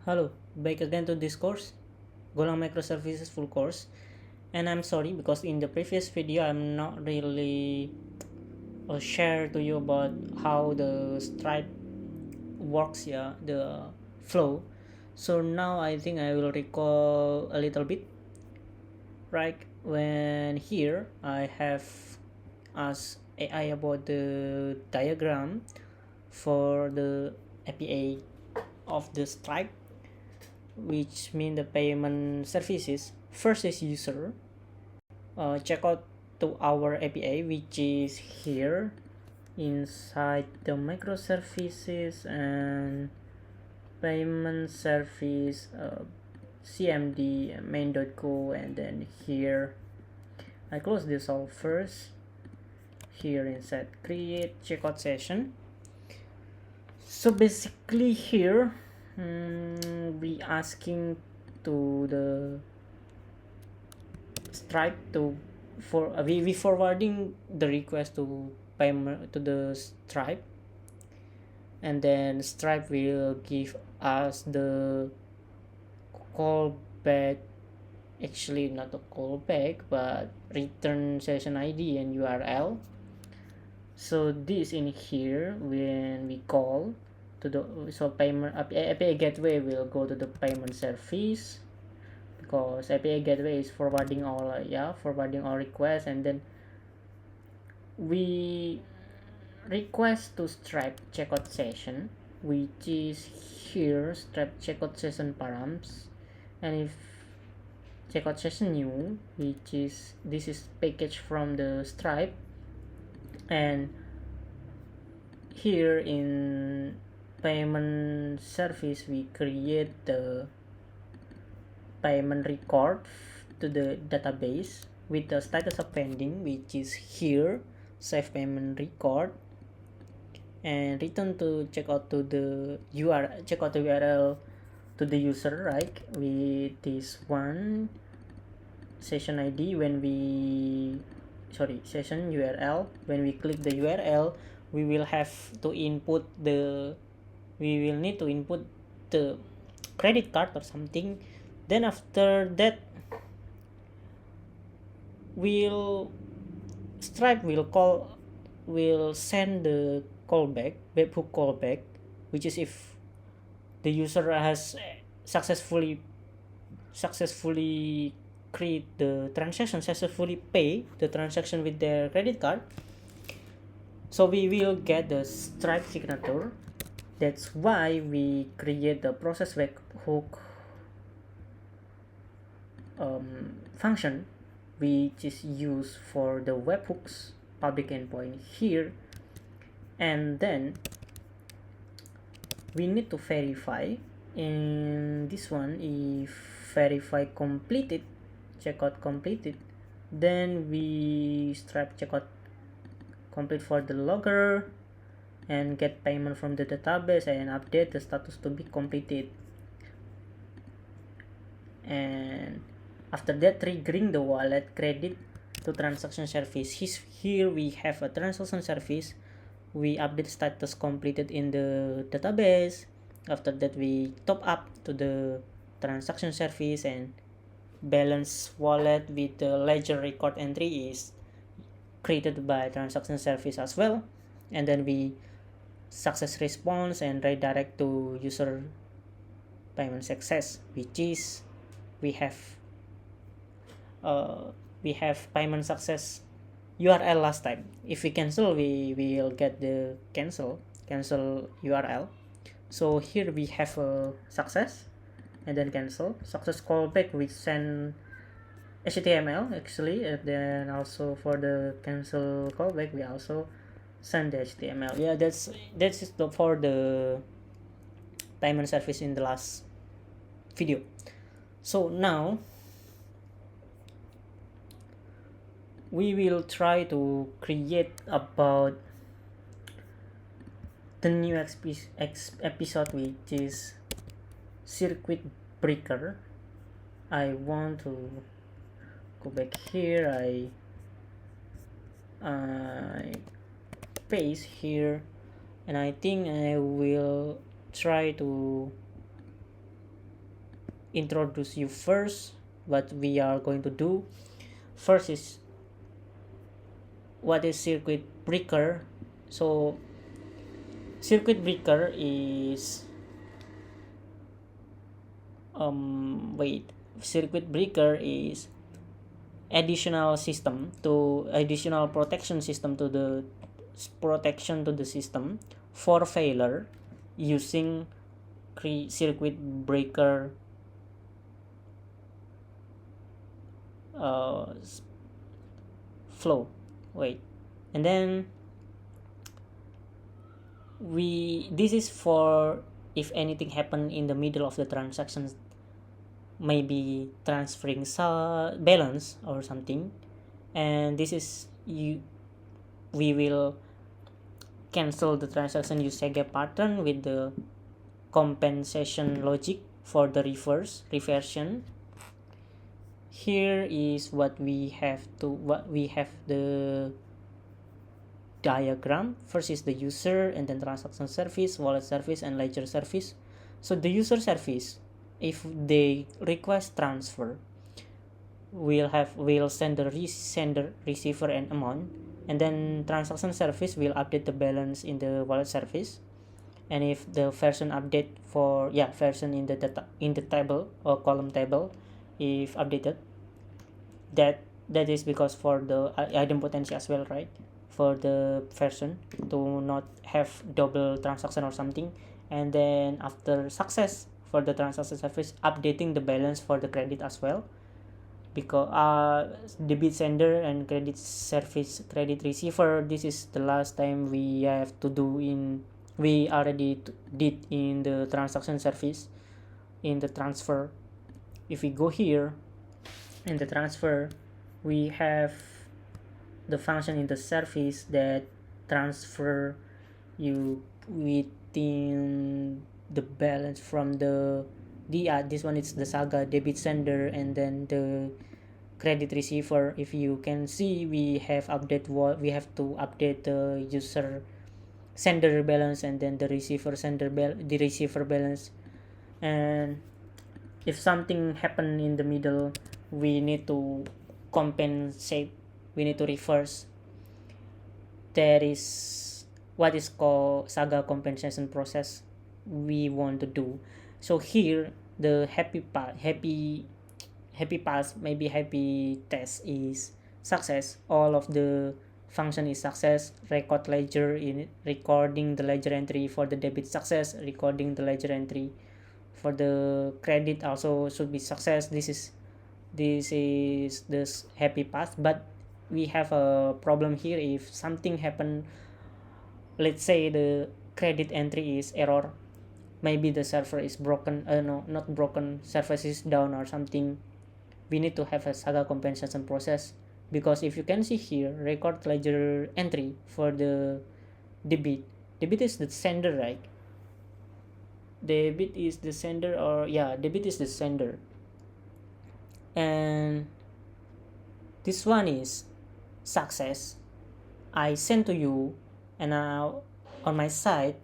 Hello, back again to this course, Golang Microservices full course. And I'm sorry because in the previous video I'm not really share to you about how the Stripe works, yeah, the flow. So now I think I will recall a little bit. Right when here I have asked AI about the diagram for the API of the Stripe, which mean the payment services. First is user. Check out to our API, which is here inside the microservices and payment service, cmd main.go, and then here I close this all first. Here inside create checkout session. So basically here we asking to the Stripe to we forwarding the request to payment to the Stripe, and then Stripe will give us the callback, actually not a callback but return session ID and URL. So this in here when we call to the payment API gateway will go to the payment service, because API gateway is forwarding all forwarding all requests, and then we request to Stripe checkout session, which is here Stripe checkout session params. And if checkout session new, which is this is package from the Stripe, and here in payment service we create the payment record to the database with the status of pending, which is here save payment record, and return to checkout to the checkout the URL to the user, right, with this one session ID. When we session URL, when we click the URL we will have to input we will need to input the credit card or something. Then after that Stripe will send the callback, webhook callback, which is if the user has successfully create the transaction, successfully pay the transaction with their credit card. So we will get the Stripe signature. That's why we create the process webhook function, which is used for the webhooks public endpoint here. And then we need to verify in this one. If verify completed, checkout completed, then we Stripe checkout complete for the logger and get payment from the database and update the status to be completed. And after that, triggering the wallet credit to transaction service. Here we have a transaction service. We update status completed in the database. After that, we top up to the transaction service, and balance wallet with the ledger record entry is created by transaction service as well. And then we success response and redirect to user payment success, which is we have payment success URL last time. If we cancel, we will get the cancel URL. So here we have a success and then cancel success callback, we send HTML actually, and then also for the cancel callback we also send the HTML. Yeah, that's for the payment service in the last video. So now we will try to create about the new episode, which is circuit breaker. I want to go back here. I paste here, and I think I will try to introduce you first what we are going to do. First is what is circuit breaker. So circuit breaker is circuit breaker is additional protection system to the system for failure using circuit breaker flow. And then this is for if anything happen in the middle of the transactions, maybe transferring balance or something, and this is we will cancel the transaction use Sega pattern with the compensation logic for the reversion. Here is what we have the diagram. First is the user, and then transaction service, wallet service, and ledger service. So the user service, if they request transfer, we'll send the sender, receiver, and amount, and then transaction service will update the balance in the wallet service. And if the version update version in the data in the table or column table, if updated, that is because for the idempotency as well, right, for the version to not have double transaction or something. And then after success for the transaction service, updating the balance for the credit as well, because debit sender and credit service, credit receiver, this is the last time we have to do we already did in the transaction service in the transfer. If we go here in the transfer, we have the function in the service that transfer you within the balance from the this one is the Saga debit sender, and then the credit receiver. If you can see, we have to update the user sender balance and then the receiver balance. And if something happen in the middle, we need to compensate, we need to reverse. That is what is called Saga compensation process we want to do. So here the happy test is success. All of the function is success. Record ledger in recording the ledger entry for the debit success, recording the ledger entry for the credit also should be success. This is this happy path. But we have a problem here. If something happen, let's say the credit entry is error, maybe the server is broken, not broken, service is down or something, we need to have a Saga compensation process. Because if you can see here, record ledger entry for the debit is the sender, right? Debit is the sender, debit is the sender, and this one is success. I send to you, and now on my side,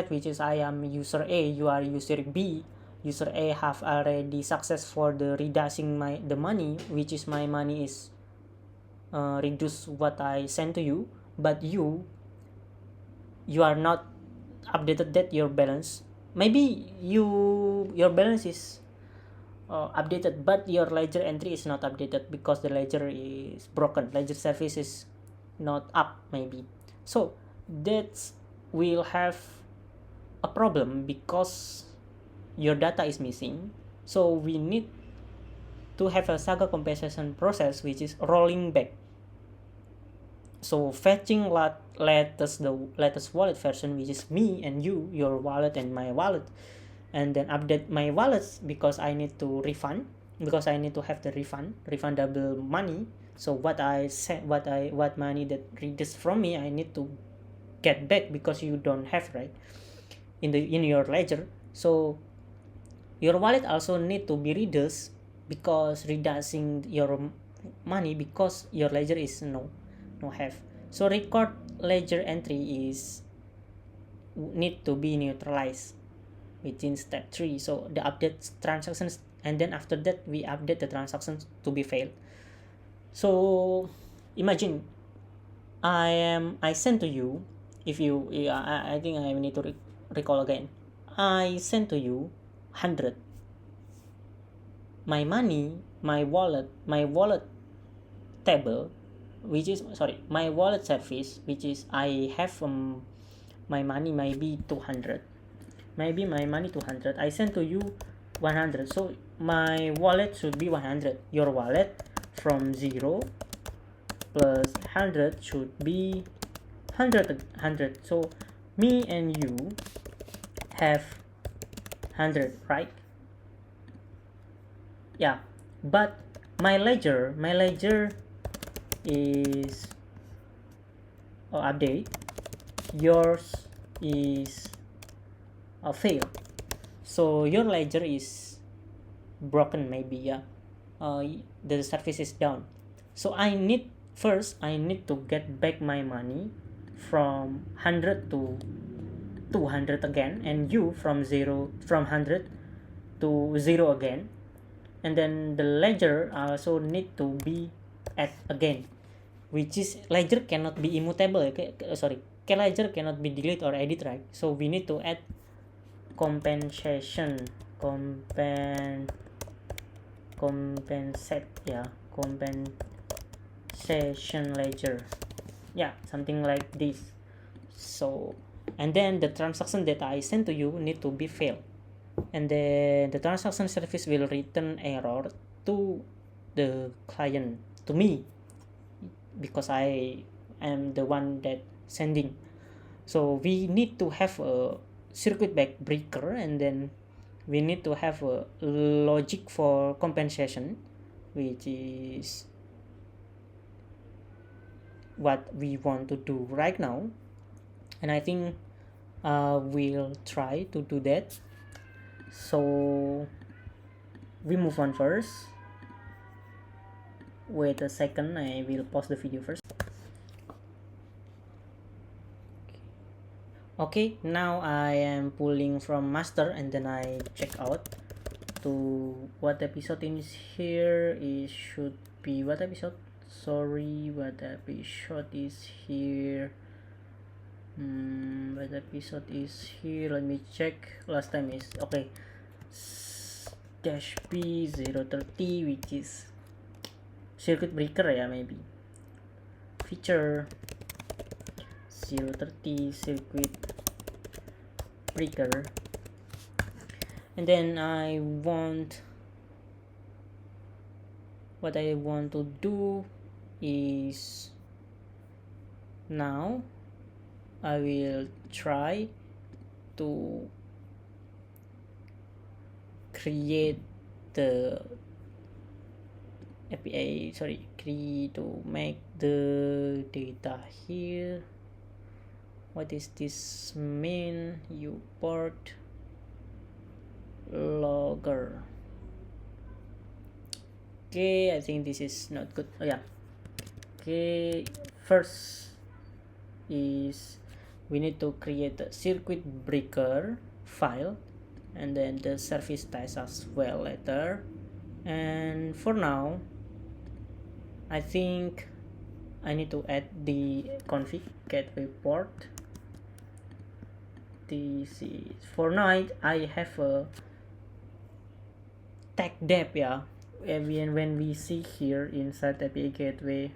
which is I am user A, you are user B. User A have already success for the reducing the money, which is my money is reduce what I send to you. But you are not updated that your balance. Maybe your balance is updated, but your ledger entry is not updated because the ledger is broken, ledger service is not up maybe. So that will have a problem because your data is missing. So we need to have a Saga compensation process, which is rolling back. So fetching the latest wallet version, which is me and you, your wallet and my wallet, and then update my wallets because I need to refund, because I need to have the refundable money. So what I sent, what money that reduced from me, I need to get back because you don't have, right, in your ledger. So your wallet also need to be reduced because reducing your money because your ledger is no have. So record ledger entry is need to be neutralized. within step 3. So the update transactions, and then after that we update the transactions to be failed. So imagine I send to you, if you, I think I need to recall again. I send to you 100. My money, my wallet table, which is, sorry, my wallet service, which is I have my money maybe 200. Maybe my money 200. I send to you 100. So my wallet should be 100. Your wallet from 0 plus 100 should be 100. So me and you have 100, right? Yeah, but my ledger is update. Yours is a fail. So your ledger is broken, maybe. Yeah, the service is down. So I need to get back my money from 100 to 200 again, and you from 100 to 0 again, and then the ledger also need to be add again, which is ledger cannot be immutable. Ledger cannot be delete or edit, right? So we need to add compensate compensation ledger, yeah, something like this. So, and then the transaction that I sent to you need to be failed, and then the transaction service will return error to the client, to me, because I am the one that sending. So we need to have a circuit breaker, and then we need to have a logic for compensation, which is what we want to do right now. And I think we'll try to do that. So we move on first. Wait a second, I will pause the video first. Okay, now I am pulling from master, and then I check out to what episode is here. It should be what episode? Sorry, what episode is here? What episode is here? Let me check. Last time is okay. -P030, which is circuit breaker, yeah, maybe. Feature 030 circuit breaker. And then what I want to do is, now I will try to create the API, to make the data here. What is this mean? You port logger. Okay, I think this is not good. Oh yeah. Okay, first is we need to create a circuit breaker file, and then the service test as well later. And for now, I think I need to add the config gateway port. This is for now. I have a tag dep, yeah. When we see here inside API gateway,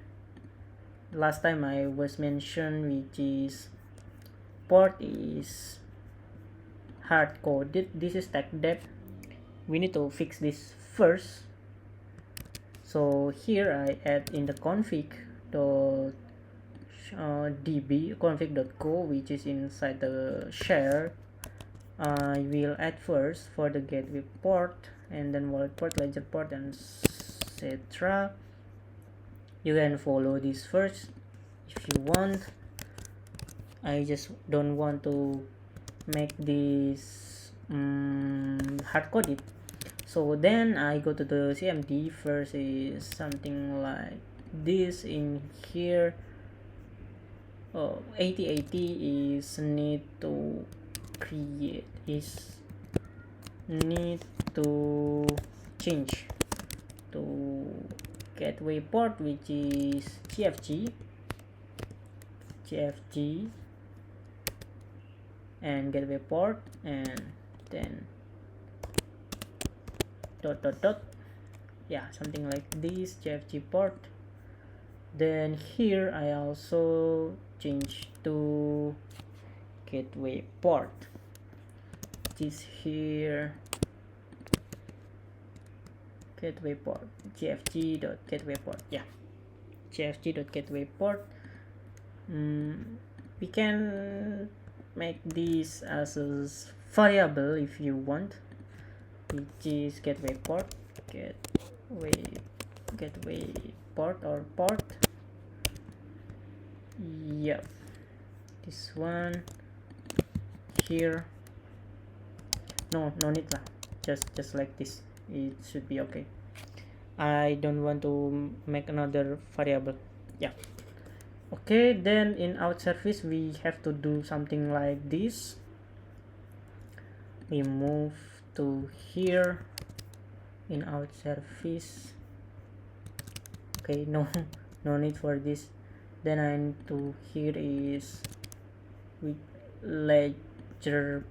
last time I was mentioned, which is port is hard coded. This is tag dep. We need to fix this first. So here I add in the config.go, which is inside the share. I will add first for the gateway port, and then wallet port, ledger port, and etc. You can follow this first if you want. I just don't want to make this hard coded. So then I go to the CMD. First is something like this in here. 8080 is need to create is need to change to gateway port, which is GFG and gateway port, and then dot, yeah, something like this, GFG port. Then here I also change to gateway port. This here gateway port, gfg.gateway port, yeah, gfg.gateway port. We can make this as a variable if you want, which is gateway port, gateway port or port. Yep, this one here. No need lah, just like this, it should be okay. I don't want to make another variable. Yeah, okay. Then in out service we have to do something like this. We move to here in out service. Okay, no need for this. Then I need to here is with ledger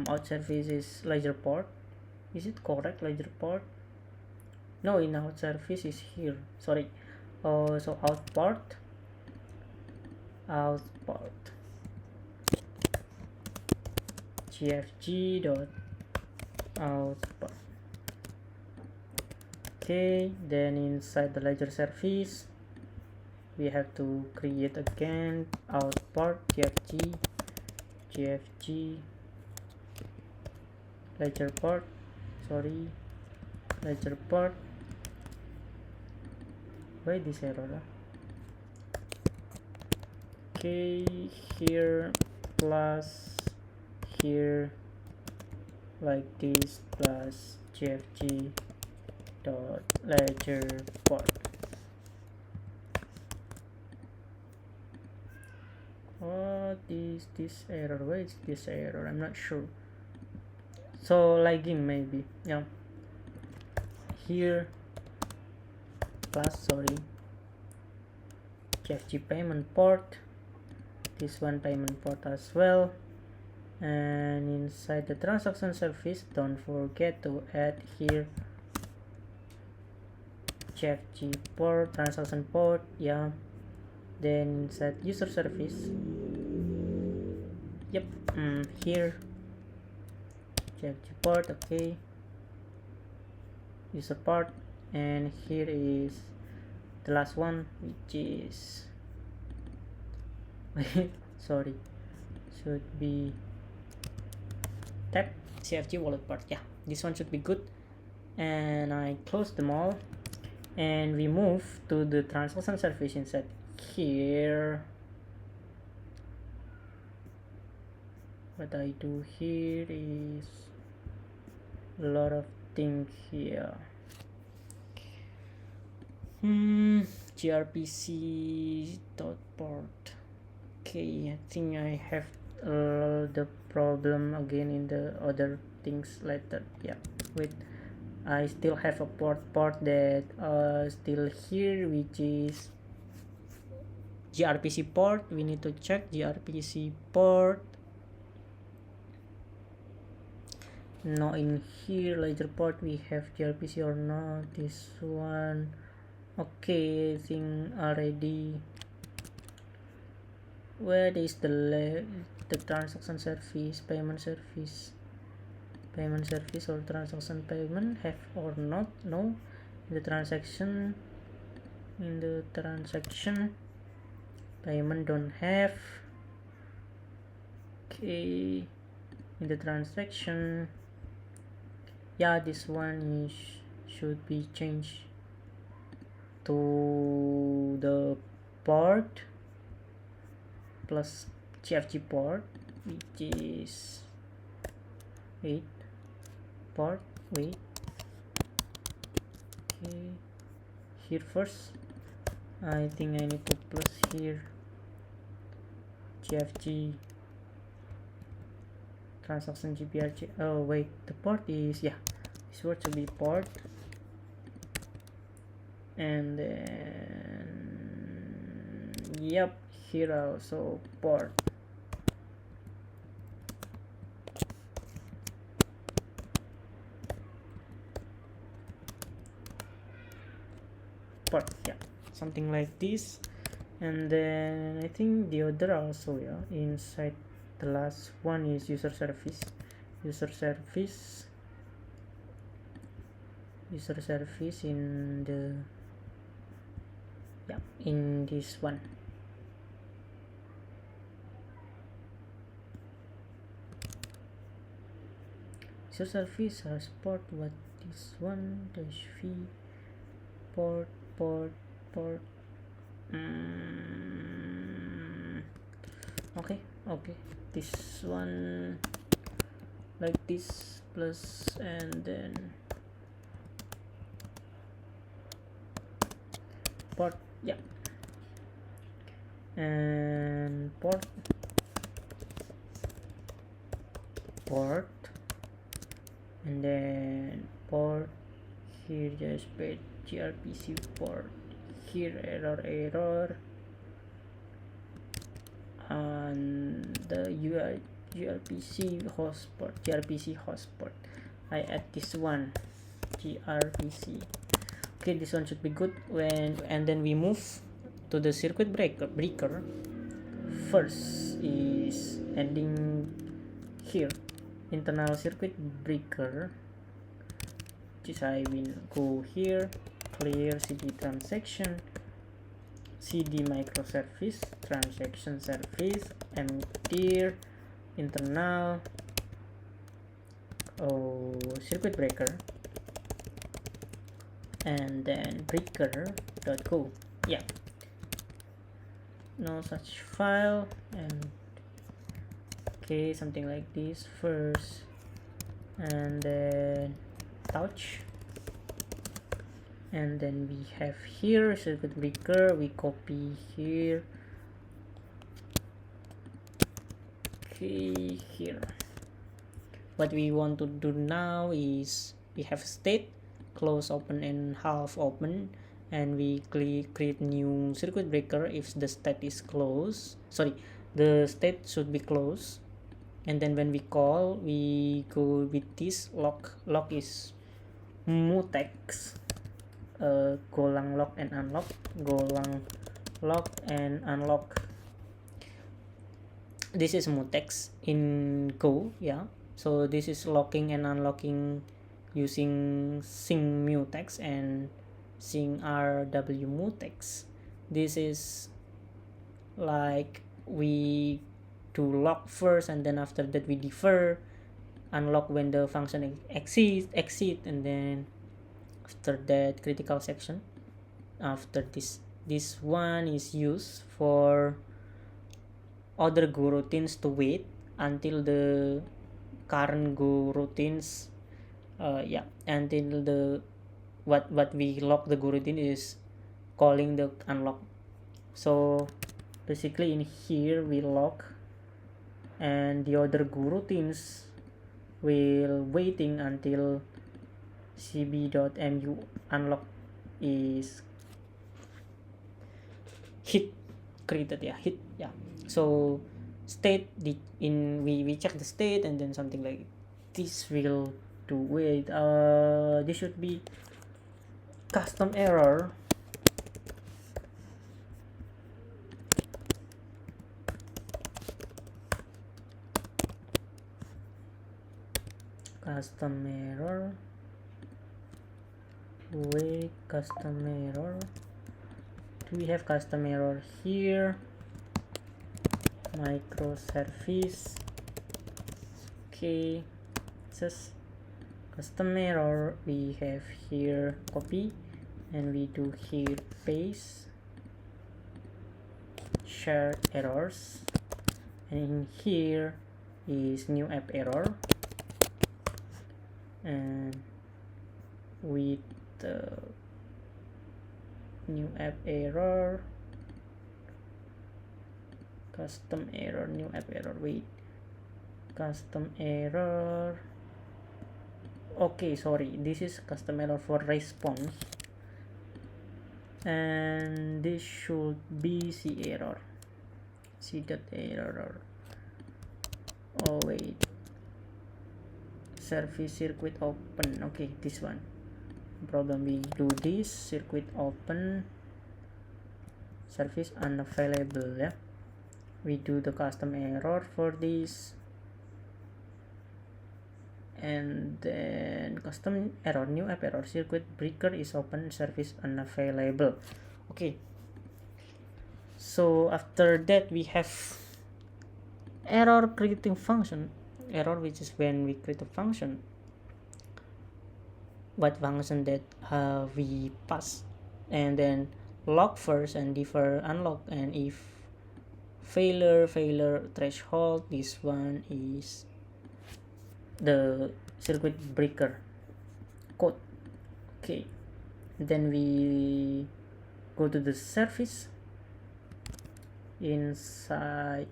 out service is ledger port. Is it correct, ledger port? No, in out service is here, sorry. So out port gfg dot out port. Okay, then inside the ledger service we have to create again out port gfg ledger port, sorry, ledger port. Why this error lah? Okay, here plus here like this plus gfg dot ledger port. What is this error? Why is this error? I'm not sure. So lagging maybe, yeah. Here plus, sorry, gfg payment port, this one payment port as well. And inside the transaction service, don't forget to add here gfg port, transaction port, yeah. Then inside user service, yep, here gfg port, okay, user port, and here is the last one, which is sorry, should be tap cfg wallet port, yeah, this one should be good. And I close them all, and we move to the transaction service inside here. What I do here is a lot of things here. grpc dot port. Okay, I think I have the problem again in the other things later. Yeah, wait, I still have a port that still here, which is grpc port. We need to check grpc port. No, in here ledger port we have grpc or not. This one, okay, I think already. Where is the transaction service, payment service or transaction payment, have or not? No, in the transaction payment don't have. Okay, in the transaction, yeah, this one is should be changed to the port plus gfg port, which is port, okay, here first. I think I need to plus here gfg transaction GPRG. Oh wait, the port is, yeah, this word should be port, and then yep, here also port. Port, yeah, something like this. And then I think the other also, yeah, inside the last one is user service in the, yeah, in this one. User service has port, what this one, dash v port. Okay, this one like this, plus, and then port, yeah, and port, and then port here, just put gRPC port here, error, and the gRPC host port, I add this one, gRPC. Okay, this one should be good. And then we move to the circuit breaker. First is ending here, internal circuit breaker, which is I will go here, clear cd transaction, cd microservice transaction service, empty internal circuit breaker, and then breaker.go. yeah, no such file, and okay, something like this first, and then touch, and then we have here circuit breaker, we copy here, okay, here. What we want to do now is we have state, close, open, and half open, and we create new circuit breaker if the state is closed. Sorry, the state should be closed, and then when we call, we go with this lock is mutex, Golang lock and unlock, Golang lock and unlock. This is mutex in Go, yeah. So this is locking and unlocking using sing mutex and sing rw mutex. This is like we do lock first, and then after that we defer, unlock when the function exit, and then after that critical section. After this one is used for other Go routines to wait until the current Go routines, until the what we lock the Go routine is calling the unlock. So basically in here we lock, and the other Go routines will waiting until cb.mu unlock is created. So state we check the state, and then something like this will do. Wait, this should be custom error. Wait, custom error. Do we have custom error here? Microservice. Okay, just custom error we have here copy, and we do here paste, shared errors, and in here is new app error, and with the new app error, custom error, new app error, wait, custom error. Okay, sorry, this is custom error for response, and this should be c error, c dot error. Oh wait, service circuit open. Okay, this one. Problem, we do this circuit open, service unavailable. Yeah, we do the custom error for this, and then custom error, new app error, circuit breaker is open, service unavailable. Okay, so after that we have error creating function. Error, which is when we create a function, what function that we pass, and then log first and defer unlock, and if failure threshold, this one is the circuit breaker code. Okay, then we go to the service inside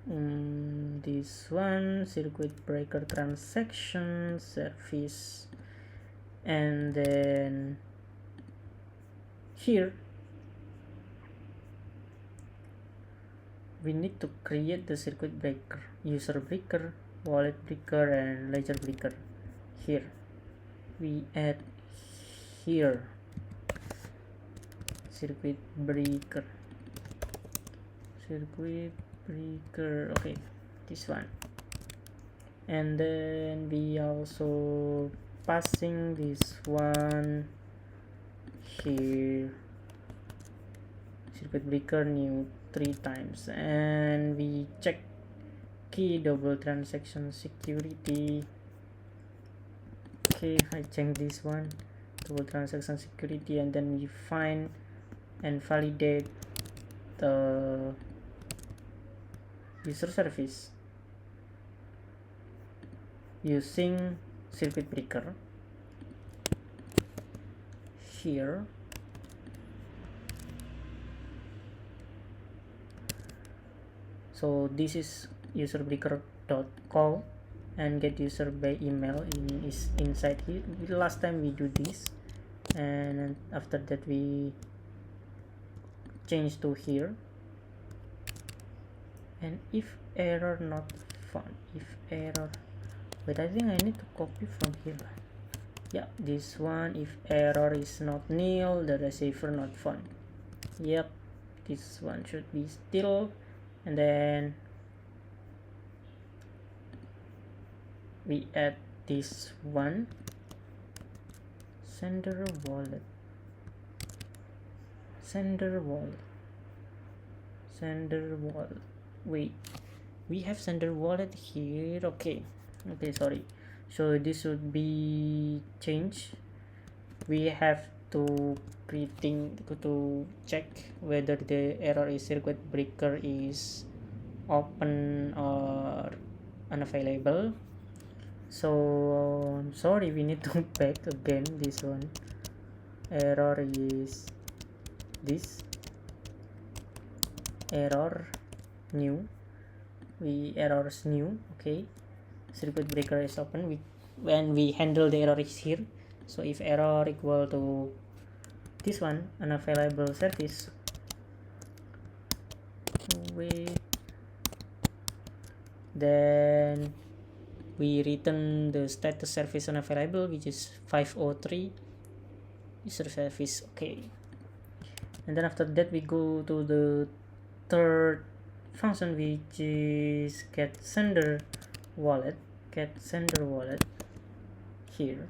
this one, circuit breaker transaction service, and then here we need to create the circuit breaker, user breaker, wallet breaker, and ledger breaker. Here we add here circuit breaker, okay, this one, and then we also passing this one here, circuit breaker new 3 times, and we check key double transaction security. Okay, I check this one, double transaction security, and then we find and validate the user service using circuit breaker here. So this is user breaker dot call and get user by email is inside here. Last time we do this, and after that we change to here, and if error not found, if error, but I think I need to copy from here. Yeah, this one, if error is not nil, the receiver not found. Yep, this one should be still, and then we add this one, sender wallet, wait, we have sender wallet here. Okay, sorry, so this should be changed. We have to check whether the error is circuit breaker is open or unavailable. So sorry, we need to back again. This one error is this error new, errors new. Okay, circuit breaker is open. When we handle the error is here, so if error equal to this one, unavailable service, wait, then we return the status service unavailable, which is 503 user service. Okay, and then after that we go to the third function, which is get sender wallet here,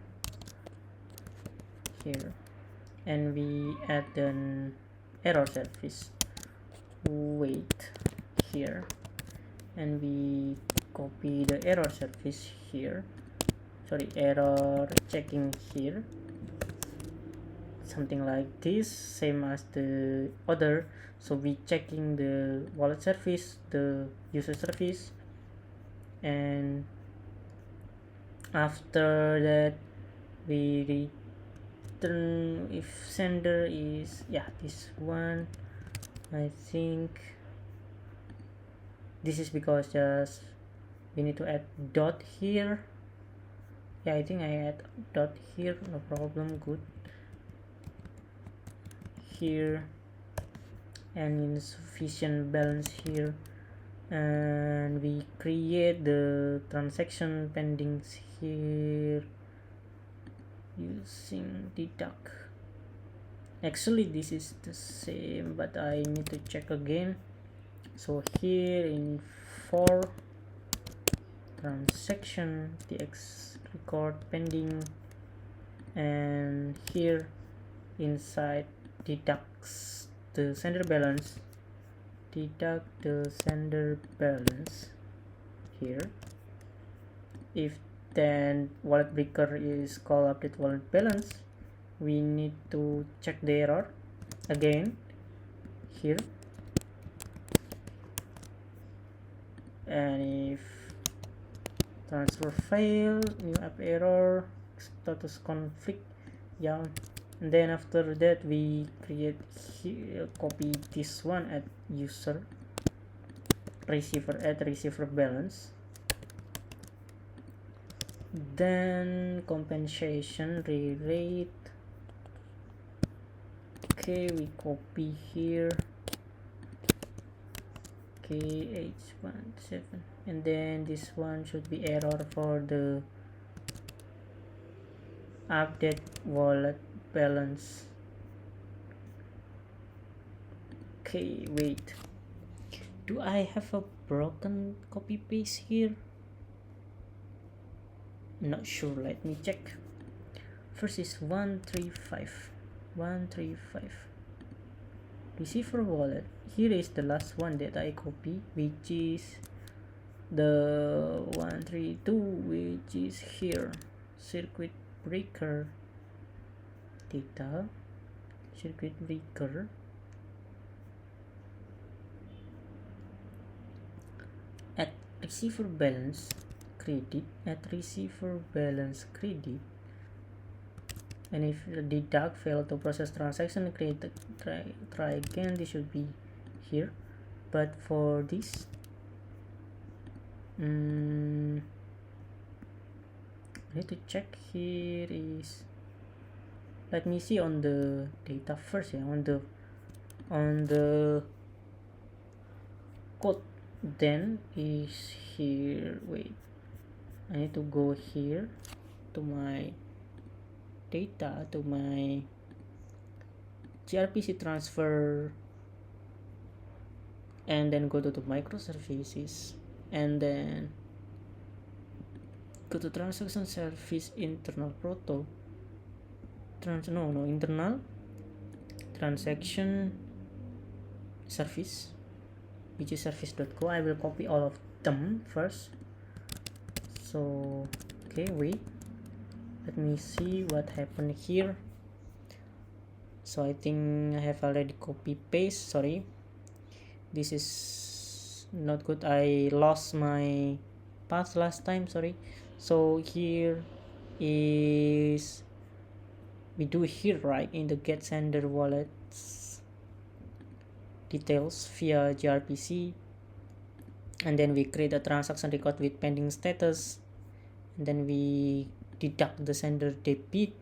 and we add an error service, wait, here, and we copy the error service here, error checking here, something like this, same as the other. So we checking the wallet service, the user service, and after that we return if sender is, yeah, this one. I think this is because just we need to add dot here. Yeah, I think I add dot here, no problem, good. Here, and insufficient balance here, and we create the transaction pendings here using deduct. Actually this is the same, but I need to check again. So here in for transaction tx record pending, and here inside deducts the sender balance, deduct the sender balance here. If then wallet breaker is called update wallet balance, we need to check the error again here, and if transfer fail, new app error, status conflict, yeah. And then after that we create here, copy this one at user receiver, add receiver balance, then compensation rewrite. Okay, we copy here KH17, and then this one should be error for the update wallet balance. Okay, wait, do I have a broken copy paste here? Not sure, let me check. First is 135 receiver wallet. Here is the last one that I copy, which is the 132, which is here. Circuit breaker data, circuit breaker, at receiver balance credit, at receiver balance credit, and if the deduct fail to process transaction, create try again. This should be here, but for this I need to check. Here is, let me see on the data first, yeah, on the code, then is here. Wait, I need to go here to my data, to my gRPC transfer, and then go to the microservices, and then go to transaction service internal proto internal transaction service, which is service.go. I will copy all of them first. So okay, wait, let me see what happened here. So I think I have already copy paste, sorry, this is not good, I lost my path last time, sorry. So here is, we do here, right, in the get sender wallets details via gRPC, and then we create a transaction record with pending status, and then we deduct the sender debit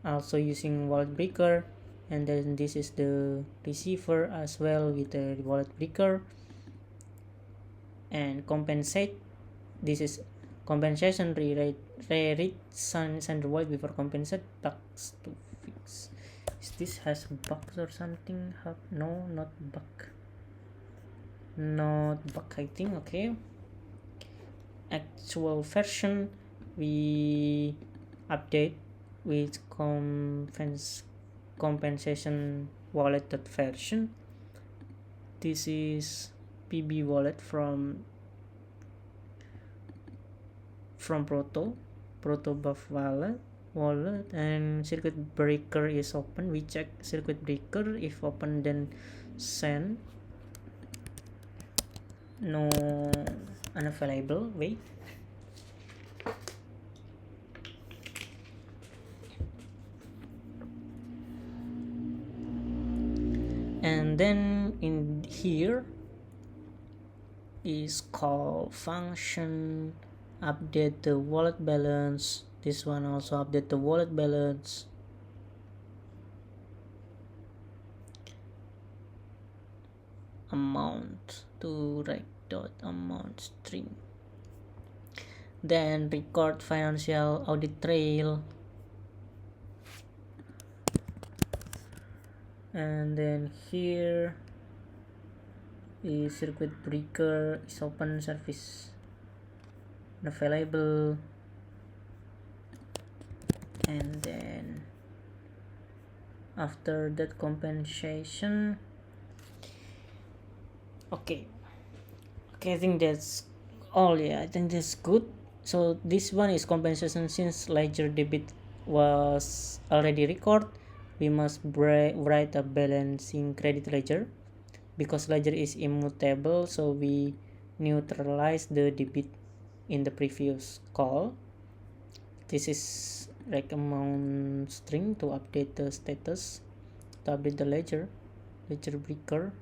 also using wallet breaker, and then this is the receiver as well with the wallet breaker, and compensate, this is compensation rewrite sender wallet before compensate, bugs to fix. Is this has bugs or something? No, not bug, I think. Okay, actual version we update with compensation wallet.version. This is pb wallet from proto buff wallet, and circuit breaker is open. We check circuit breaker, if open then send, no unavailable. Wait, and then in here is called function update the wallet balance. This one also update the wallet balance. Amount to write dot amount string. Then record financial audit trail. And then here is circuit breaker is open service available, and then after that compensation. Okay, I think that's all. Yeah, I think that's good. So this one is compensation. Since ledger debit was already recorded, we must write a balancing credit ledger. Because ledger is immutable, so we neutralize the debit in the previous call. This is like amount string to update the status, to update the ledger breaker.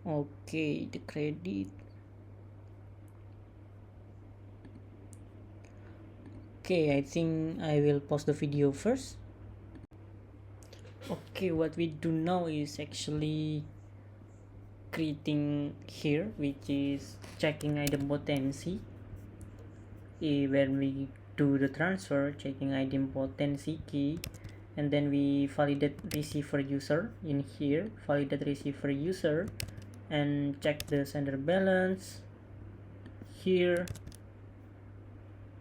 Okay, the credit. Okay, I think I will pause the video first. Okay, what we do now is actually creating here, which is checking item potency. When we do the transfer, checking item potency key, and then we validate receiver user in here, validate receiver user, and check the sender balance here,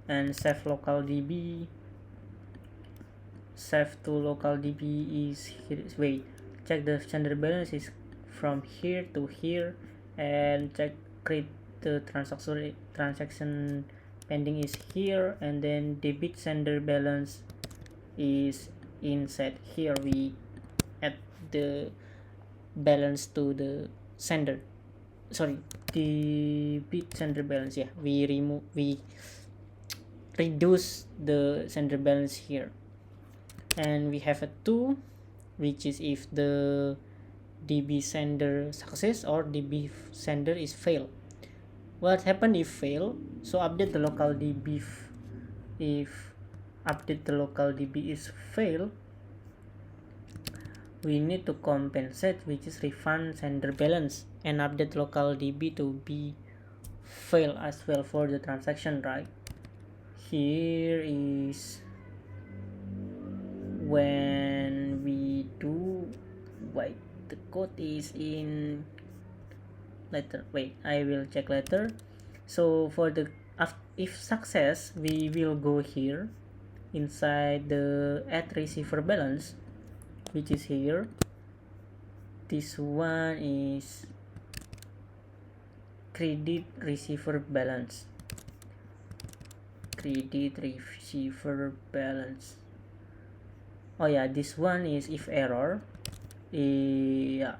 and save local db. Save to local db is here. Wait, check the sender balance is from here to here, and check create the transaction pending is here, and then debit sender balance is inside here. We add the balance to the sender, sorry, debit sender balance. Yeah, we reduce the sender balance here, and we have a 2, which is if the db sender success or db sender is fail. What happened if fail? So update the local db. If update the local db is fail, we need to compensate, which is refund sender balance, and update local db to be fail as well for the transaction, right? Here is when we do, wait, the code is in later. Wait, I will check later. So for the if success, we will go here inside the add receiver balance, which is here. This one is credit receiver balance. Oh yeah, this one is if error. Yeah,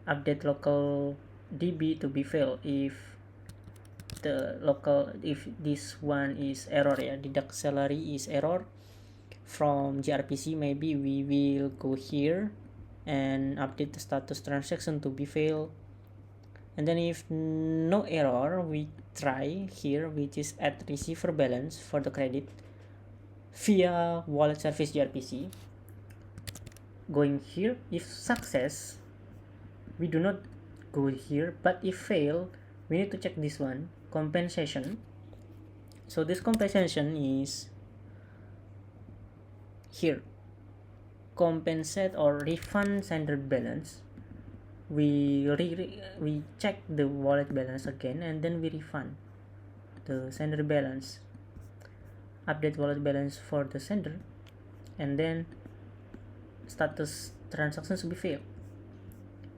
update local db to be fail if this one is error. Yeah, deduct salary is error from gRPC. Maybe we will go here and update the status transaction to be fail, and then if no error, we try here, which is add receiver balance for the credit via wallet service gRPC. Going here, if success, we do not go here, but if fail, we need to check this one, compensation. So this compensation is here, compensate or refund sender balance. We check the wallet balance again, and then we refund the sender balance, update wallet balance for the sender, and then status transactions will be failed.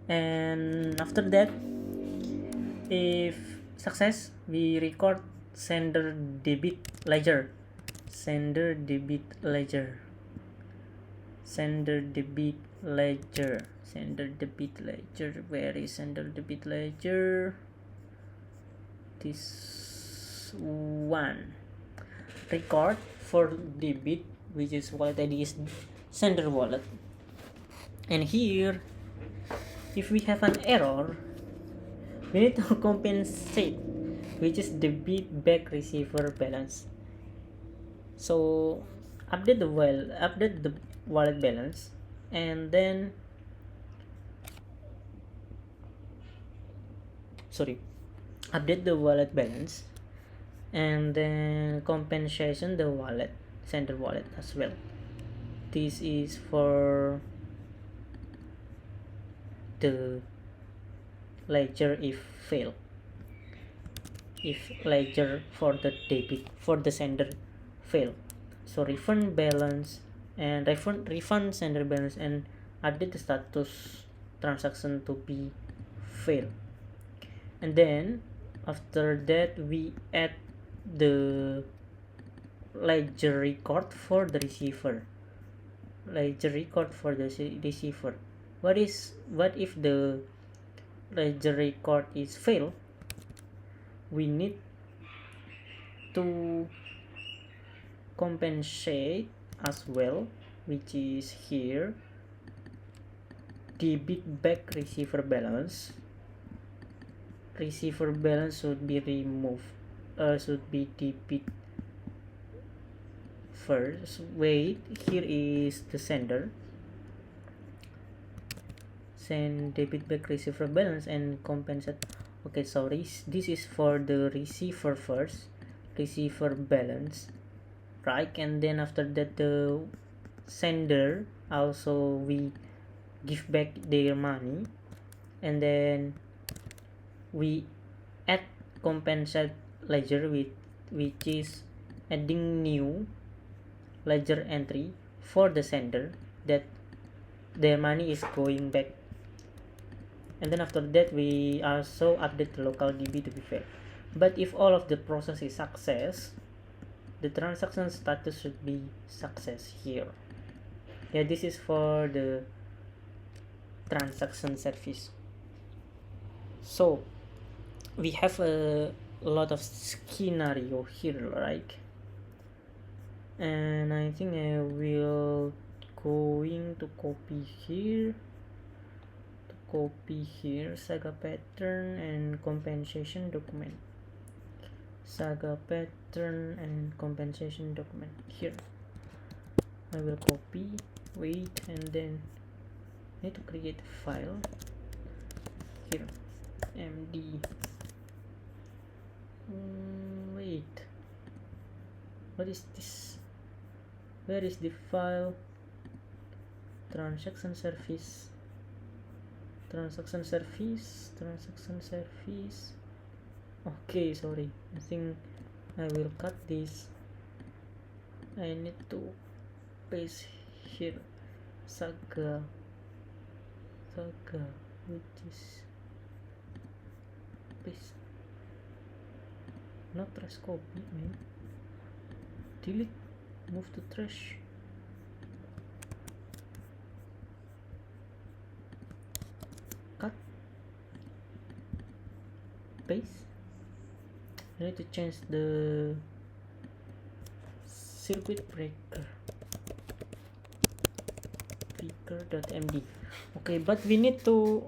And after that, if success, we record sender debit ledger. Where is sender debit ledger? This one. Record for debit, which is wallet ID is sender wallet. And here, if we have an error, we need to compensate, which is the bit back receiver balance. So update the wallet balance, and then sorry update the wallet balance, and then compensation the wallet sender wallet as well. This is for the ledger if ledger for the debit for the sender fail. So refund balance and refund sender balance and update the status transaction to be fail. And then after that we add the ledger record for the receiver. What if the ledger record is fail? We need to compensate as well, which is here debit back receiver balance. Receiver balance should be removed, should be debit first. Wait, here is the send debit back receiver balance and compensate. Okay, sorry, this is for the receiver first, receiver balance, right? And then after that the sender also we give back their money, and then we add compensate ledger which is adding new ledger entry for the sender that their money is going back. And then after that we also update the local DB to be fair. But if all of the process is success, the transaction status should be success here. Yeah, this is for the transaction service. So we have a lot of scenario here, right? And I think I will going to copy here saga pattern and compensation document, saga pattern and compensation document. Here I will copy, wait, and then need to create a file here, md wait, what is this? Where is the file? Transaction service. Okay, sorry, I think I will cut this. I need to paste here saga which is paste, not trash copy, man. Delete, move to trash. Cut, paste. I need to change the circuit breaker.md. Okay, but we need to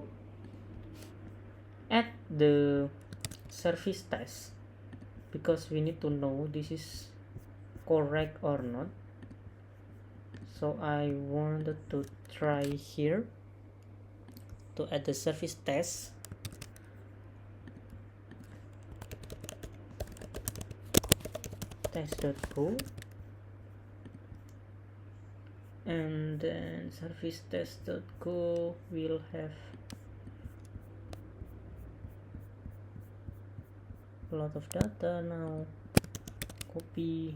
add the service test because we need to know this is correct or not. So I wanted to try here to add the service test. Test.go, and then service test.go will have a lot of data. Now copy,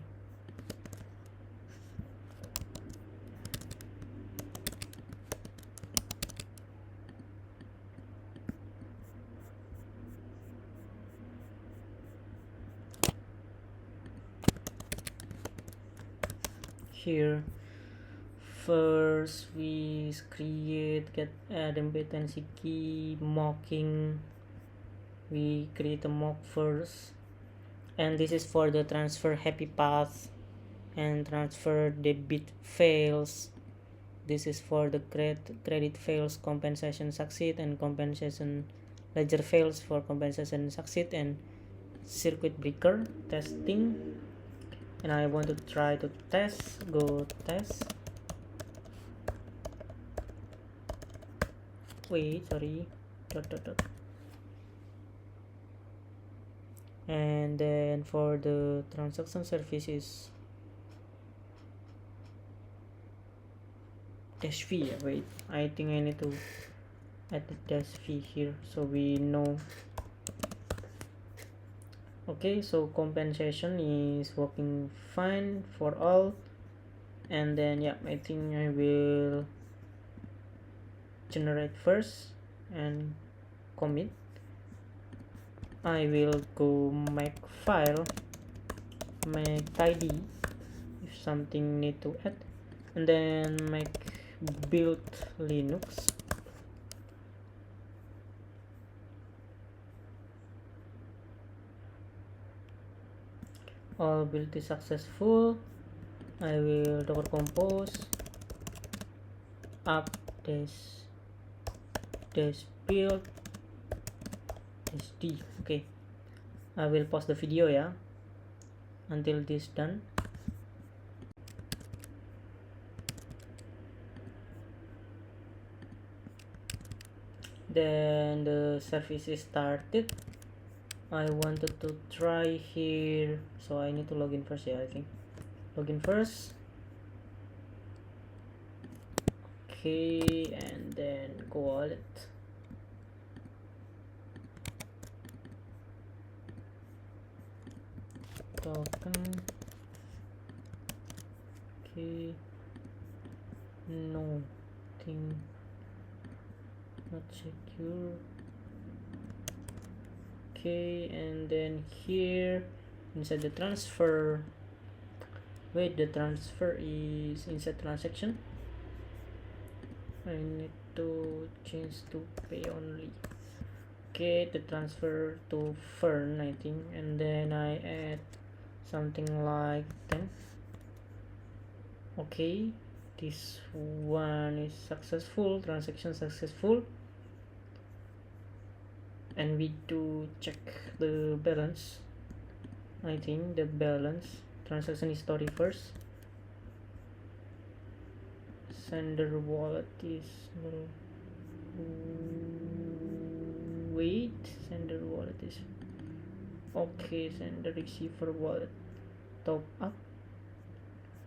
here first we create get dependency key mocking. We create a mock first, and this is for the transfer happy path and transfer debit fails. This is for the credit fails, compensation succeed, and compensation ledger fails for compensation succeed, and circuit breaker testing. And I want to try to test, go test. Wait, sorry. Dot. And then for the transaction services dash fee, wait, I think I need to add the dash fee here so we know. Okay, so compensation is working fine for all. And then yeah, I think I will generate first and commit. I will go make file, make tidy if something need to add, and then make build Linux. All build is successful. I will docker compose up dash build dash d. Okay, I will pause the video ya until this done. Then the service is started. I wanted to try here, so I need to log in first. Yeah, I think login first. Okay, and then go wallet. Token. Okay, no thing, not secure. Okay, and then here inside the transfer, wait, the transfer is inside transaction. I need to change to pay only. Okay, the transfer to Fern, I think, and then I add something like 10. Okay, this one is successful, transaction successful. And we do check the balance. I think the balance transaction history first. Sender wallet is wait, sender wallet is okay. Sender receiver wallet top up.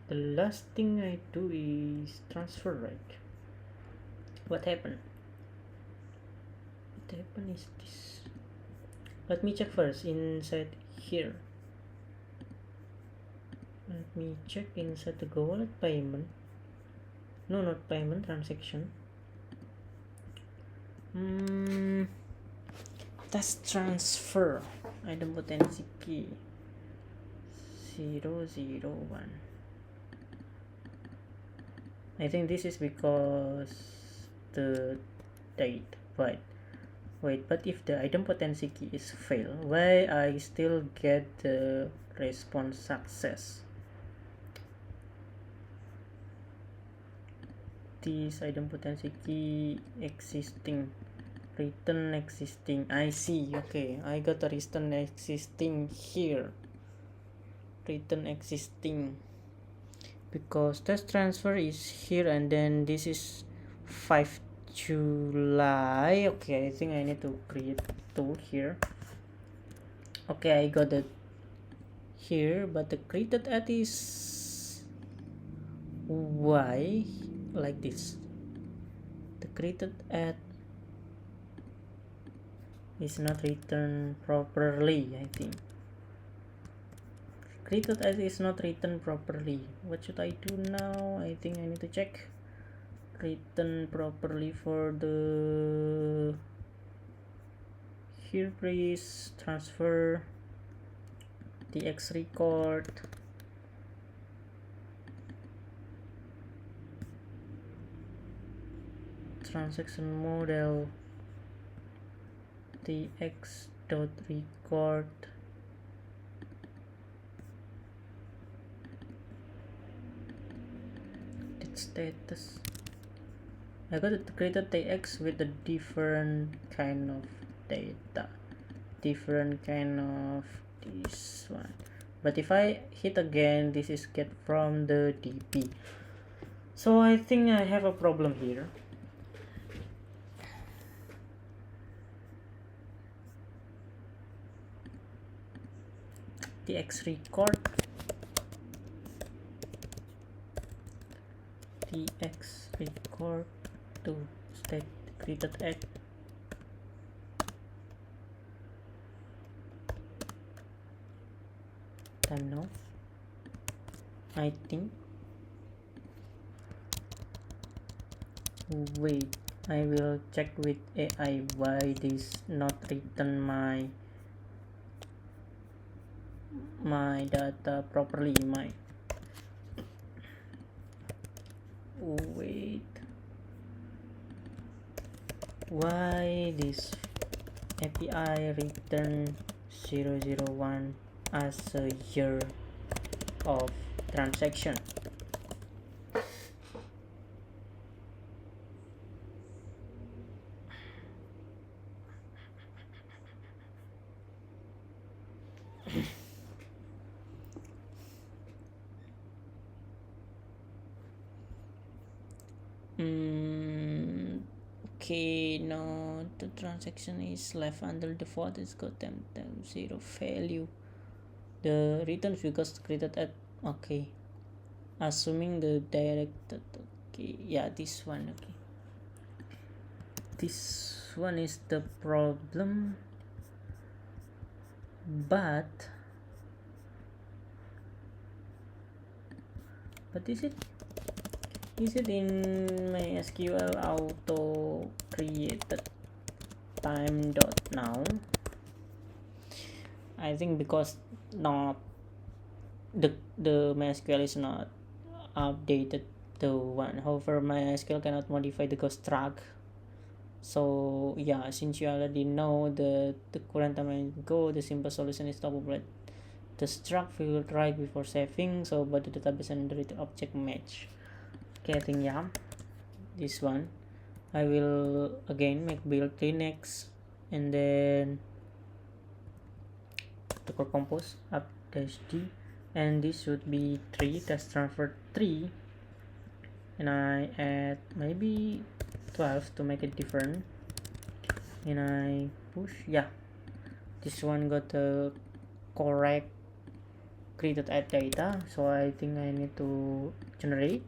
The last thing I do is transfer, right? What happened? What happened is this. Let me check first inside here. Let me check inside the Go wallet payment. No, not payment, transaction. Test transfer. Item potency key 001. I think this is because the date. Wait, but if the item potency key is fail, why I still get the response success? This item potency key existing, return existing. I see. Okay, I got a return existing here. Return existing because test transfer is here, and then this is 5 July. Okay, I think I need to create two here. Okay, I got it here, but the created at is why like this. The created at is not written properly. I think created at is not written properly. What should I do now? I think I need to check written properly for the here. Please transfer the X record. Transaction model the X dot record its status. I got it created TX with a different kind of data, different kind of this one. But if I hit again, this is get from the DB. So I think I have a problem here. TX record, TX record to state created at time now. I think. Wait, I will check with AI why this not return my data properly. Wait, why this API return 001 as a year of transaction? Okay, no, the transaction is left under default. It's got them zero value. The returns because created at okay, assuming the directed. Okay, yeah, this one. Okay, this one is the problem, but is it in my SQL auto created time dot now? I think because not the MySQL is not updated the one. However, MySQL cannot modify the ghost track. So yeah, since you already know the current time and go, the simple solution is to populate the struct field right before saving, so but the database and the object match. Okay, I think yeah, this one I will again make build 3 next, and then the core compose up dash d, and this should be 3 test transfer 3, and I add maybe 12 to make it different, and I push. Yeah, this one got the correct created at data, so I think I need to generate.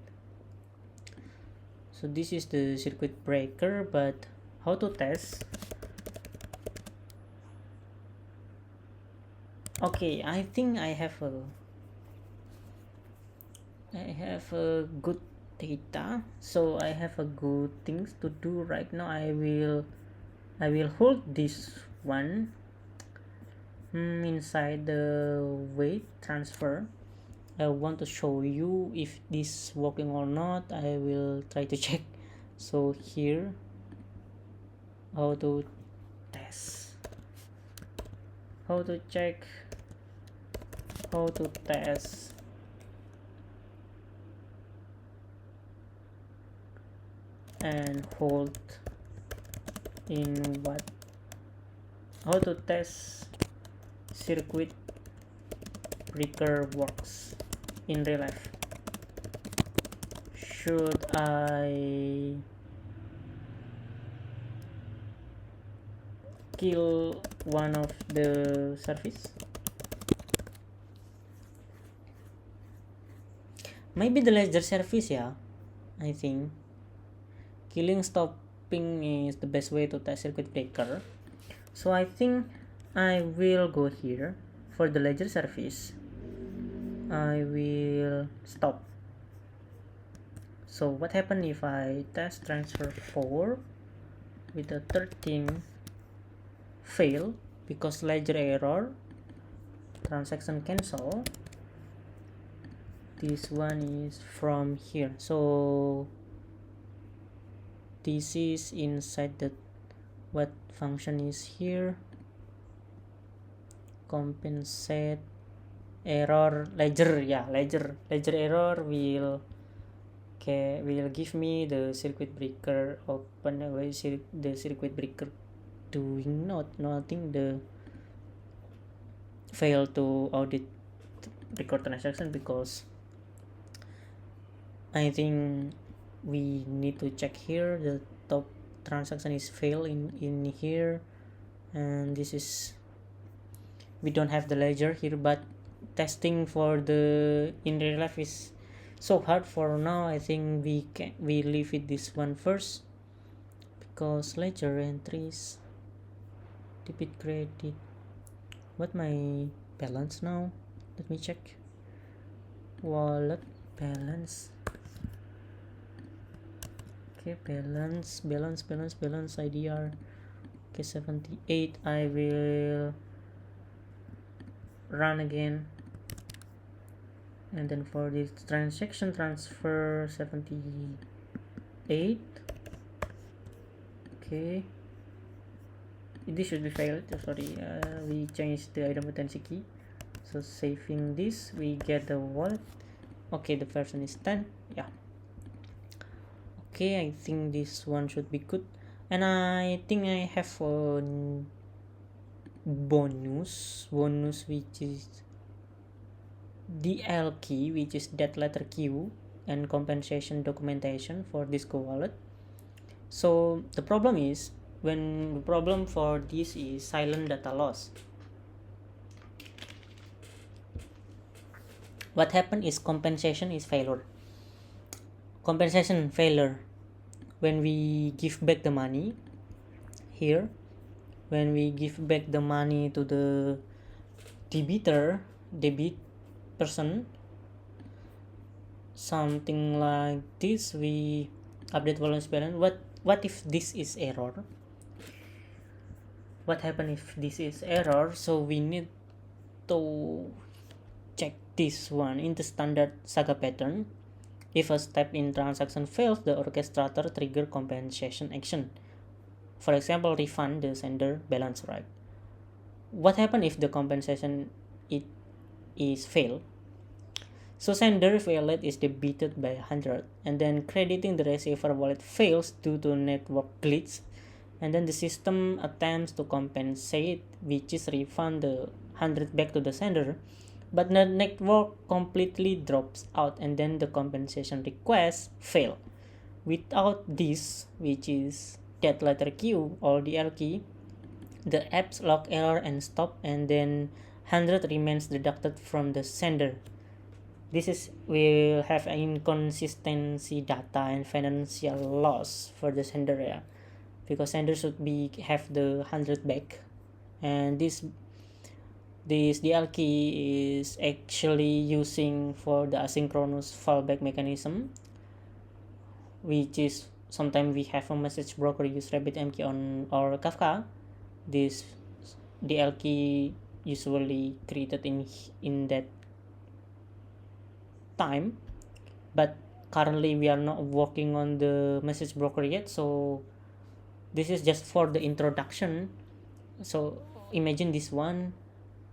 So this is the circuit breaker, but how to test? Okay, I think I have a good data, so I have a good things to do right now. I will hold this one inside the weight transfer. I want to show you if this working or not. I will try to check. So here, how to test, how to check, how to test. And hold in what, how to test circuit breaker works in real life. Should I kill one of the service? Maybe the ledger service, yeah. I think killing stopping is the best way to test circuit breaker. So I think I will go here for the ledger service. I will stop. So what happened if I test transfer 4 with a 13 fail because ledger error, transaction cancel. This one is from here, so this is inside the what function is here, compensate error ledger. Yeah, ledger error will give me the circuit breaker open away, the circuit breaker doing nothing, the fail to audit record transaction, because I think we need to check here the top transaction is fail in here, and this is, we don't have the ledger here, but testing for the in real life is so hard for now. I think we leave it this one first, because ledger entries, debit, credit. What my balance now? Let me check. Wallet balance. Okay, balance IDR. Okay, 78. I will run again, and then for this transaction transfer 78. Okay, this should be failed. Sorry, we changed the idempotency key. So saving this, we get the wallet. Okay, the version is 10. Yeah, okay, I think this one should be good. And I think I have a bonus which is DLQ, which is that letter Q, and compensation documentation for this wallet. So the problem is, when the problem for this is silent data loss, what happened is compensation failure. When we give back the money here, when we give back the money to the debit person, something like this, we update balance. What if this is error? What happen if this is error? So we need to check this one in the standard Saga pattern. If a step in transaction fails, the orchestrator trigger compensation action. For example, refund the sender balance, right? What happen if the compensation is fail? So sender wallet is debited by 100, and then crediting the receiver wallet fails due to network glitch, and then the system attempts to compensate, which is refund the 100 back to the sender, but the network completely drops out, and then the compensation request fail. Without this, which is that letter Q or DLQ, the apps log error and stop, and then 100 remains deducted from the sender. This will have an inconsistency data and financial loss for the sender, yeah, because sender should have the 100 back, and this DLQ is actually using for the asynchronous fallback mechanism, which is sometimes we have a message broker use RabbitMQ on our Kafka. This DLQ usually created in that time, but currently we are not working on the message broker yet, so this is just for the introduction. So imagine this one,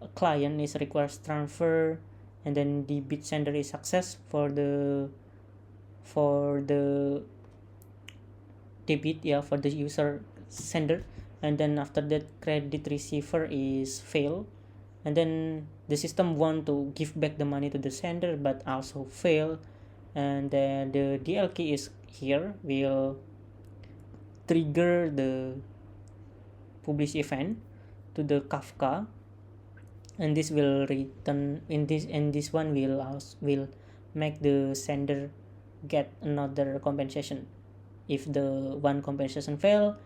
a client is requires transfer, and then the bit sender is success for the debit, yeah, for the user sender, and then after that credit receiver is fail, and then the system want to give back the money to the sender but also fail, and then the DLQ is here will trigger the publish event to the Kafka, and this will return in this, and this one will make the sender get another compensation. If the one compensation fail,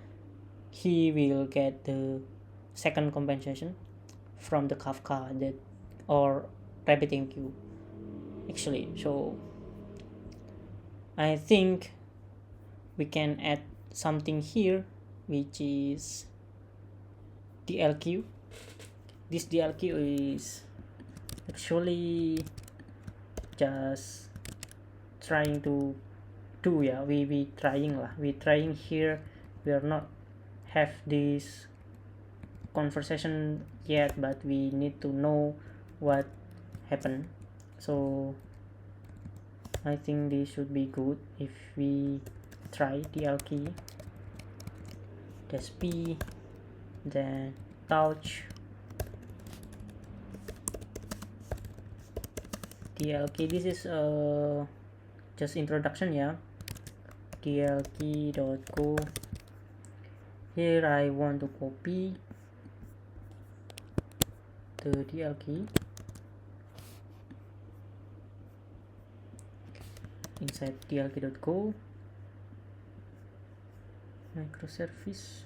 he will get the second compensation from the Kafka that or RabbitMQ actually. So I think we can add something here, which is DLQ. This DLQ is actually just trying to do, yeah, we trying here. We are not have this conversation yet, but we need to know what happened. So I think this should be good if we try DLQ -p then touch DLQ. This is just introduction, yeah. DLQ.go. Here I want to copy the DLQ inside DLQ.go. Microservice.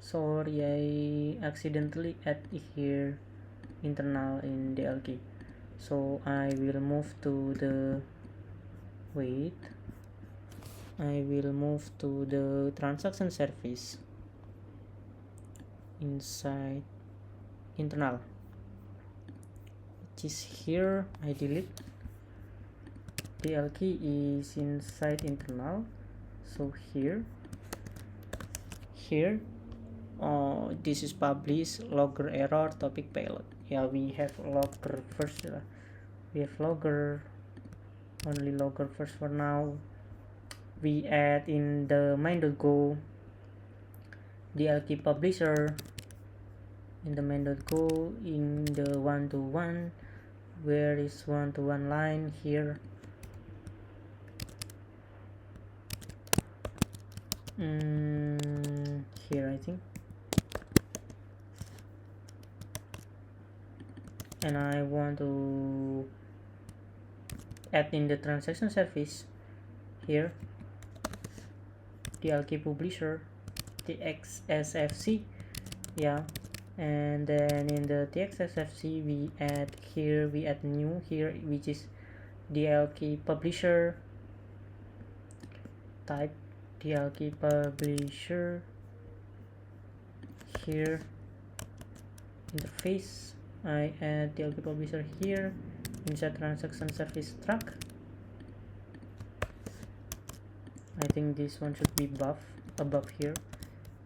Sorry, I accidentally add here internal in DLQ. So I will move to the transaction service inside internal, which is here. I delete. DLQ is inside internal, so here this is publish logger error topic payload. Yeah, we have logger first. We have logger, only logger first for now. We add in the main.go DLQ publisher in the main.go in the one-to-one. Where is one-to-one line? Here. Here, I think. And I want to add in the transaction service here DLQ publisher TXSFC, yeah, and then in the TXSFC we add new here, which is DLQ publisher, type DLQ publisher. Here interface I add DLQ publisher here inside transaction service track. I think this one should be above here.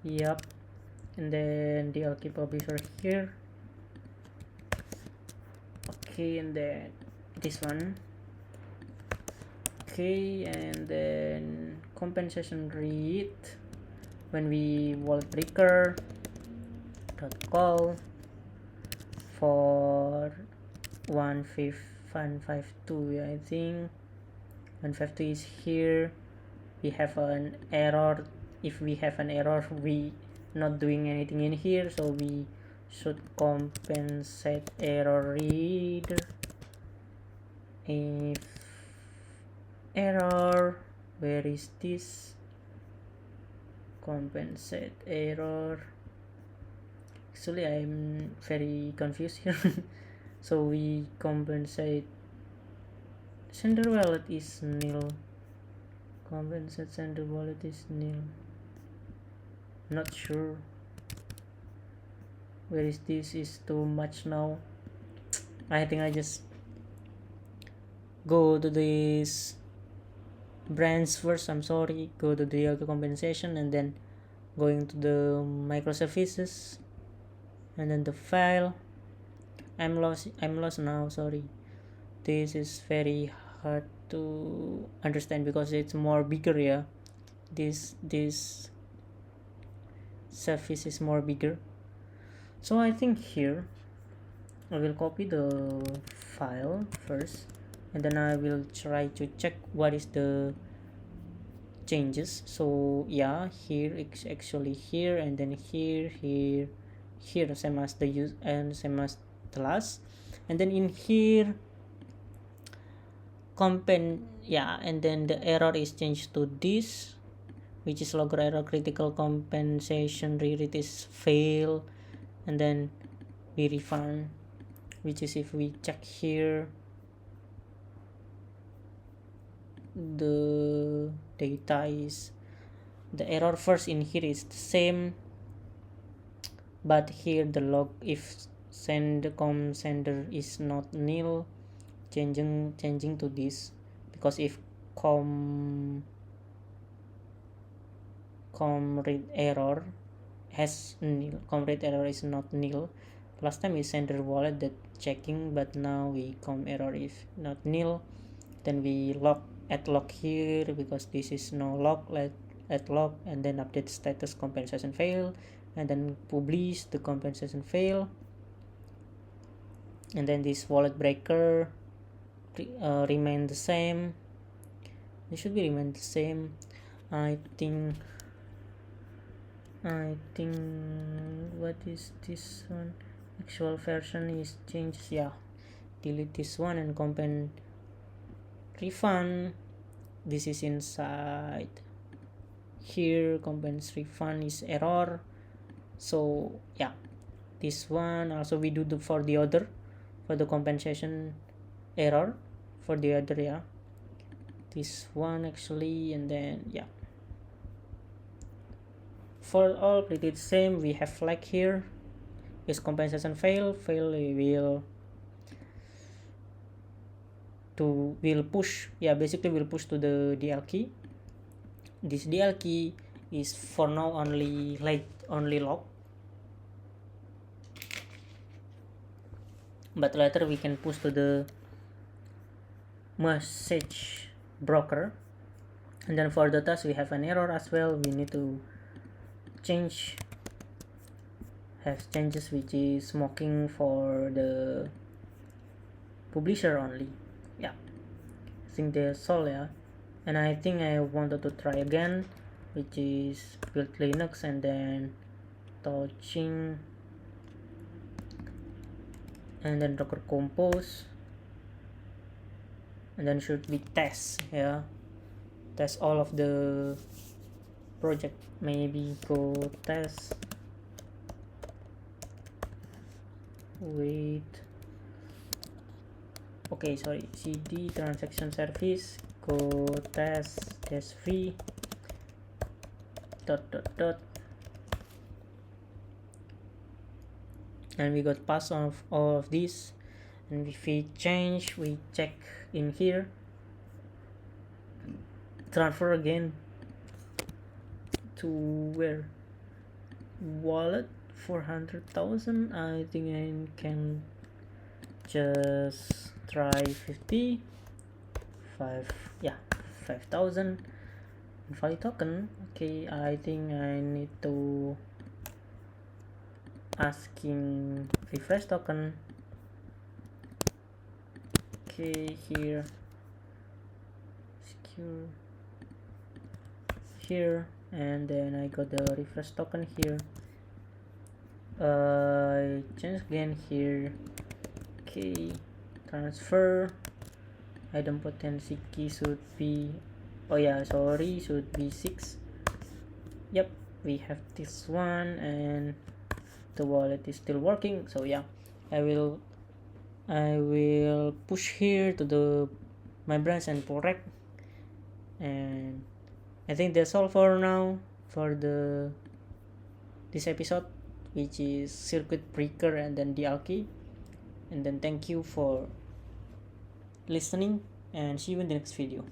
Yep. And then DLQ publisher here. Okay, and then this one. Okay, and then compensation read when we vault trigger dot call for 152, I think 152 is here. We have an error. If we have an error, we not doing anything in here, so we should compensate error read. If error, where is this compensate error? Actually, I'm very confused here. So we compensate sender wallet is nil. Compensate sender wallet is nil. Not sure. Where is this? Is too much now. I think I just go to this branch first. I'm sorry. Go to the DLQ compensation and then going to the microservices and then the file. I'm lost now, sorry. This is very hard to understand because it's more bigger, yeah. This surface is more bigger. So I think here I will copy the file first and then I will try to check what is the changes. So yeah, here it's actually here, and then here, same as the use and same as the last, and then in here and then the error is changed to this, which is logger error critical compensation reread is fail, and then we refund, which is if we check here the data is the error first in here is the same, but here the log if sender is not nil, changing to this, because if com read error has nil, com read error is not nil. Last time is sender wallet that checking, but now we com error is not nil, then we add log here because this is no log, let add log, and then update status compensation fail, and then publish the compensation fail, and then this wallet breaker remain the same. It should be remain the same. I think what is this one, actual version is changed. Yeah, delete this one and compen refund. This is inside here. Compens refund is error. So yeah, this one also we do for the other, for the compensation error for the other. Yeah, this one actually, and then yeah, for all pretty the same. We have flag here is compensation fail. Will push, yeah, basically will push to the DLQ. This DLQ is for now only log, but later we can push to the message broker. And then for the task we have an error as well. We need to have changes which is smoking for the publisher only. Yeah, I think that's all. Yeah, and I think I wanted to try again, which is build Linux and then touching and then docker compose, and then should be test. Yeah, test all of the project. Maybe go test, wait, okay, sorry, cd transaction service, go test v dot, and we got pass of all of this. And if we change, we check in here, transfer again to where, wallet 400,000. I think I can just try 5,000 value token. Okay, I think I need to asking refresh token. Okay, here secure here, and then I got the refresh token here. Change again here. Okay, transfer item potency key should be, oh yeah, sorry, should be 6. Yep, we have this one, and the wallet is still working. So yeah, I will push here to the my branch and pull rec, and I think that's all for now for this episode, which is circuit breaker and then DLQ. And then thank you for listening, and see you in the next video.